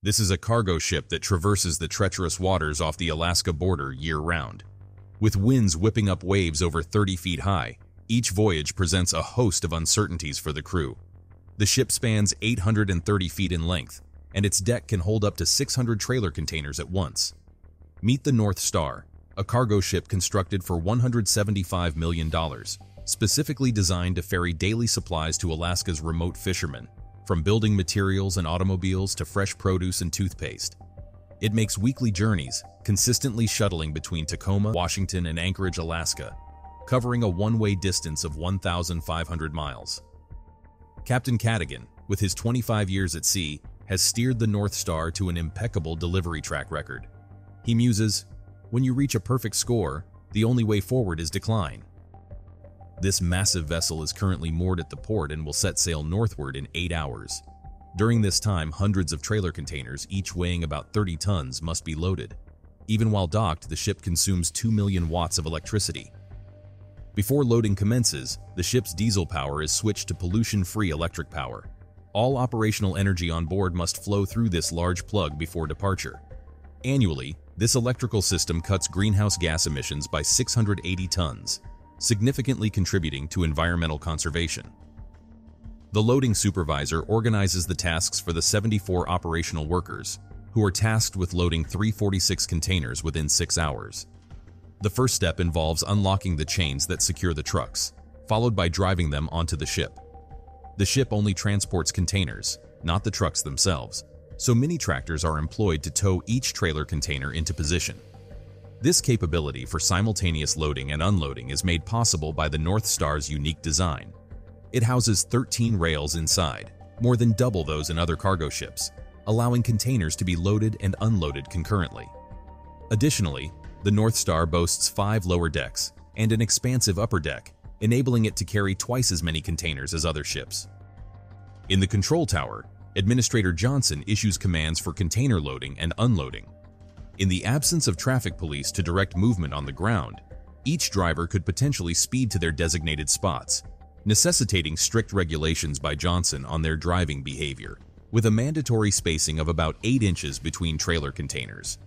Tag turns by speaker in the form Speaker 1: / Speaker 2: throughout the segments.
Speaker 1: This is a cargo ship that traverses the treacherous waters off the Alaska border year-round. With winds whipping up waves over 30 feet high, each voyage presents a host of uncertainties for the crew. The ship spans 830 feet in length, and its deck can hold up to 600 trailer containers at once. Meet the North Star, a cargo ship constructed for $175 million, specifically designed to ferry daily supplies to Alaska's remote fishermen, from building materials and automobiles to fresh produce and toothpaste. It makes weekly journeys, consistently shuttling between Tacoma, Washington, and Anchorage, Alaska, covering a one-way distance of 1,500 miles. Captain Cadigan, with his 25 years at sea, has steered the North Star to an impeccable delivery track record. He muses, "When you reach a perfect score, the only way forward is decline." This massive vessel is currently moored at the port and will set sail northward in 8 hours. During this time, hundreds of trailer containers, each weighing about 30 tons, must be loaded. Even while docked, the ship consumes 2 million watts of electricity. Before loading commences, the ship's diesel power is switched to pollution-free electric power. All operational energy on board must flow through this large plug before departure. Annually, this electrical system cuts greenhouse gas emissions by 680 tons, significantly contributing to environmental conservation. The loading supervisor organizes the tasks for the 74 operational workers, who are tasked with loading 346 containers within 6 hours. The first step involves unlocking the chains that secure the trucks, followed by driving them onto the ship. The ship only transports containers, not the trucks themselves, so mini-tractors are employed to tow each trailer container into position. This capability for simultaneous loading and unloading is made possible by the North Star's unique design. It houses 13 rails inside, more than double those in other cargo ships, allowing containers to be loaded and unloaded concurrently. Additionally, the North Star boasts 5 lower decks and an expansive upper deck, enabling it to carry twice as many containers as other ships. In the control tower, Administrator Johnson issues commands for container loading and unloading. In the absence of traffic police to direct movement on the ground, each driver could potentially speed to their designated spots, necessitating strict regulations by Johnson on their driving behavior, with a mandatory spacing of about 8 inches between trailer containers.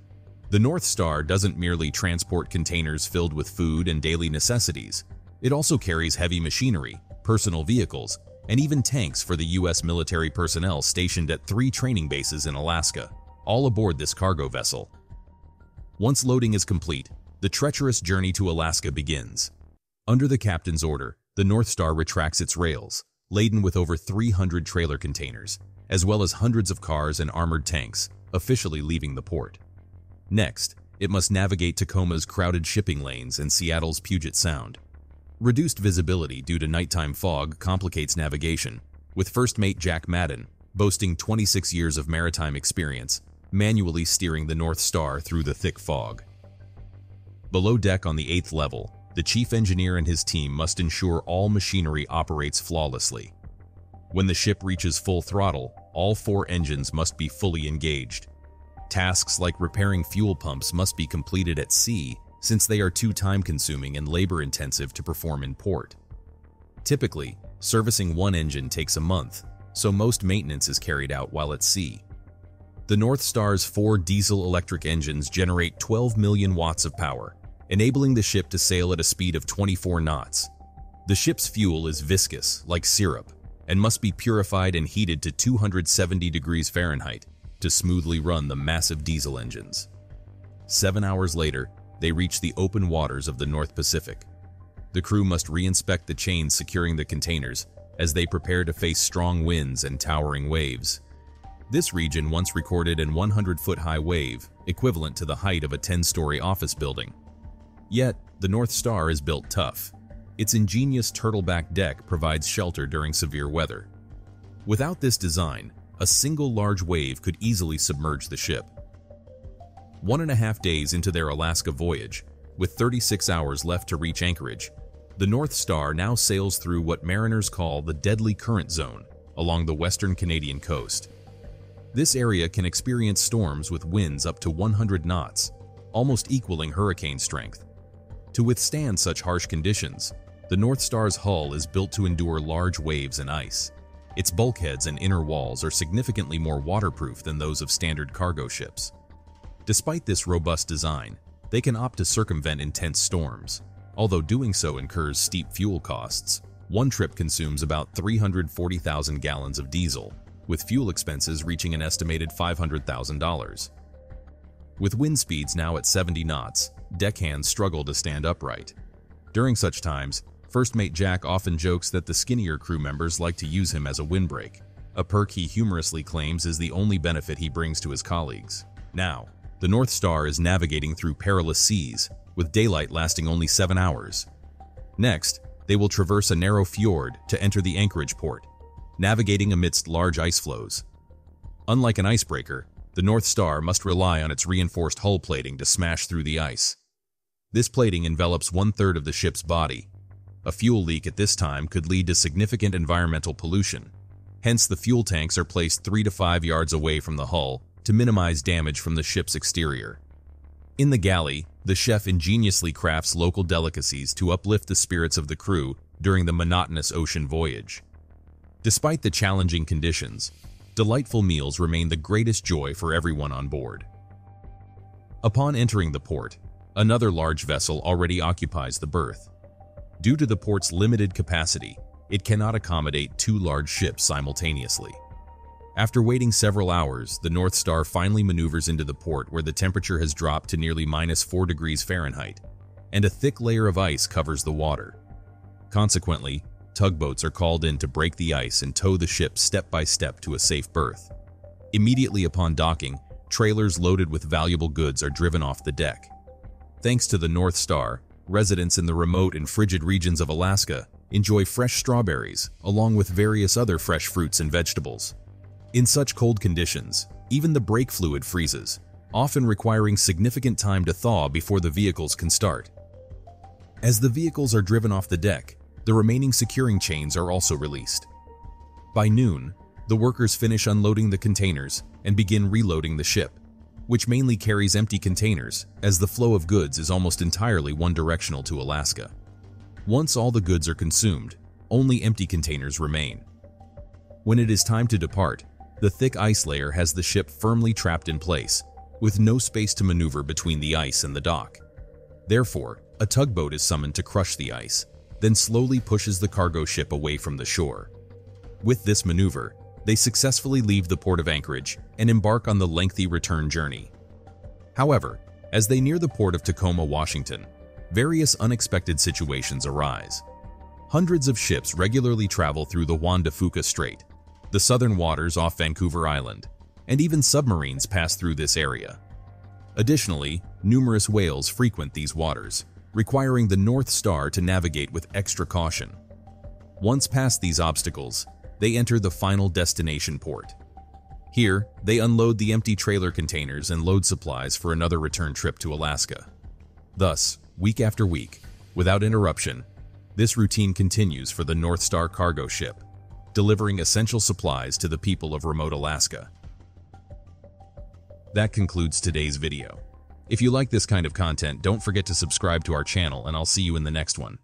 Speaker 1: The North Star doesn't merely transport containers filled with food and daily necessities. It also carries heavy machinery, personal vehicles, and even tanks for the U.S. military personnel stationed at 3 training bases in Alaska, all aboard this cargo vessel. Once loading is complete, the treacherous journey to Alaska begins. Under the captain's order, the North Star retracts its rails, laden with over 300 trailer containers, as well as hundreds of cars and armored tanks, officially leaving the port. Next, it must navigate Tacoma's crowded shipping lanes and Seattle's Puget Sound. Reduced visibility due to nighttime fog complicates navigation, with First Mate Jack Madden, boasting 26 years of maritime experience, manually steering the North Star through the thick fog. Below deck on the 8th level, the chief engineer and his team must ensure all machinery operates flawlessly. When the ship reaches full throttle, all 4 engines must be fully engaged. Tasks like repairing fuel pumps must be completed at sea, since they are too time-consuming and labor-intensive to perform in port. Typically, servicing one engine takes a month, so most maintenance is carried out while at sea. The North Star's 4 diesel-electric engines generate 12 million watts of power, enabling the ship to sail at a speed of 24 knots. The ship's fuel is viscous, like syrup, and must be purified and heated to 270 degrees Fahrenheit to smoothly run the massive diesel engines. 7 hours later, they reach the open waters of the North Pacific. The crew must re-inspect the chains securing the containers as they prepare to face strong winds and towering waves. This region once recorded an 100-foot-high wave, equivalent to the height of a 10-story office building. Yet, the North Star is built tough. Its ingenious turtleback deck provides shelter during severe weather. Without this design, a single large wave could easily submerge the ship. 1.5 days into their Alaska voyage, with 36 hours left to reach Anchorage, the North Star now sails through what mariners call the Deadly Current Zone along the western Canadian coast. This area can experience storms with winds up to 100 knots, almost equaling hurricane strength. To withstand such harsh conditions, the North Star's hull is built to endure large waves and ice. Its bulkheads and inner walls are significantly more waterproof than those of standard cargo ships. Despite this robust design, they can opt to circumvent intense storms, although doing so incurs steep fuel costs. One trip consumes about 340,000 gallons of diesel, with fuel expenses reaching an estimated $500,000. With wind speeds now at 70 knots, deckhands struggle to stand upright. During such times, First Mate Jack often jokes that the skinnier crew members like to use him as a windbreak, a perk he humorously claims is the only benefit he brings to his colleagues. Now, the North Star is navigating through perilous seas, with daylight lasting only 7 hours. Next, they will traverse a narrow fjord to enter the anchorage port, navigating amidst large ice floes. Unlike an icebreaker, the North Star must rely on its reinforced hull plating to smash through the ice. This plating envelops 1/3 of the ship's body. A fuel leak at this time could lead to significant environmental pollution. Hence, the fuel tanks are placed 3 to 5 yards away from the hull to minimize damage from the ship's exterior. In the galley, the chef ingeniously crafts local delicacies to uplift the spirits of the crew during the monotonous ocean voyage. Despite the challenging conditions, delightful meals remain the greatest joy for everyone on board. Upon entering the port, another large vessel already occupies the berth. Due to the port's limited capacity, it cannot accommodate 2 large ships simultaneously. After waiting several hours, the North Star finally maneuvers into the port where the temperature has dropped to nearly -4 degrees Fahrenheit, and a thick layer of ice covers the water. Consequently, tugboats are called in to break the ice and tow the ship step by step to a safe berth. Immediately upon docking, trailers loaded with valuable goods are driven off the deck. Thanks to the North Star, residents in the remote and frigid regions of Alaska enjoy fresh strawberries, along with various other fresh fruits and vegetables. In such cold conditions, even the brake fluid freezes, often requiring significant time to thaw before the vehicles can start. As the vehicles are driven off the deck, the remaining securing chains are also released. By noon, the workers finish unloading the containers and begin reloading the ship, which mainly carries empty containers, as the flow of goods is almost entirely one-directional to Alaska. Once all the goods are consumed, only empty containers remain. When it is time to depart, the thick ice layer has the ship firmly trapped in place, with no space to maneuver between the ice and the dock. Therefore, a tugboat is summoned to crush the ice, then slowly pushes the cargo ship away from the shore. With this maneuver, they successfully leave the port of Anchorage and embark on the lengthy return journey. However, as they near the port of Tacoma, Washington, various unexpected situations arise. Hundreds of ships regularly travel through the Juan de Fuca Strait, the southern waters off Vancouver Island, and even submarines pass through this area. Additionally, numerous whales frequent these waters, requiring the North Star to navigate with extra caution. Once past these obstacles, they enter the final destination port. Here, they unload the empty trailer containers and load supplies for another return trip to Alaska. Thus, week after week, without interruption, this routine continues for the North Star cargo ship, delivering essential supplies to the people of remote Alaska. That concludes today's video. If you like this kind of content, don't forget to subscribe to our channel, and I'll see you in the next one.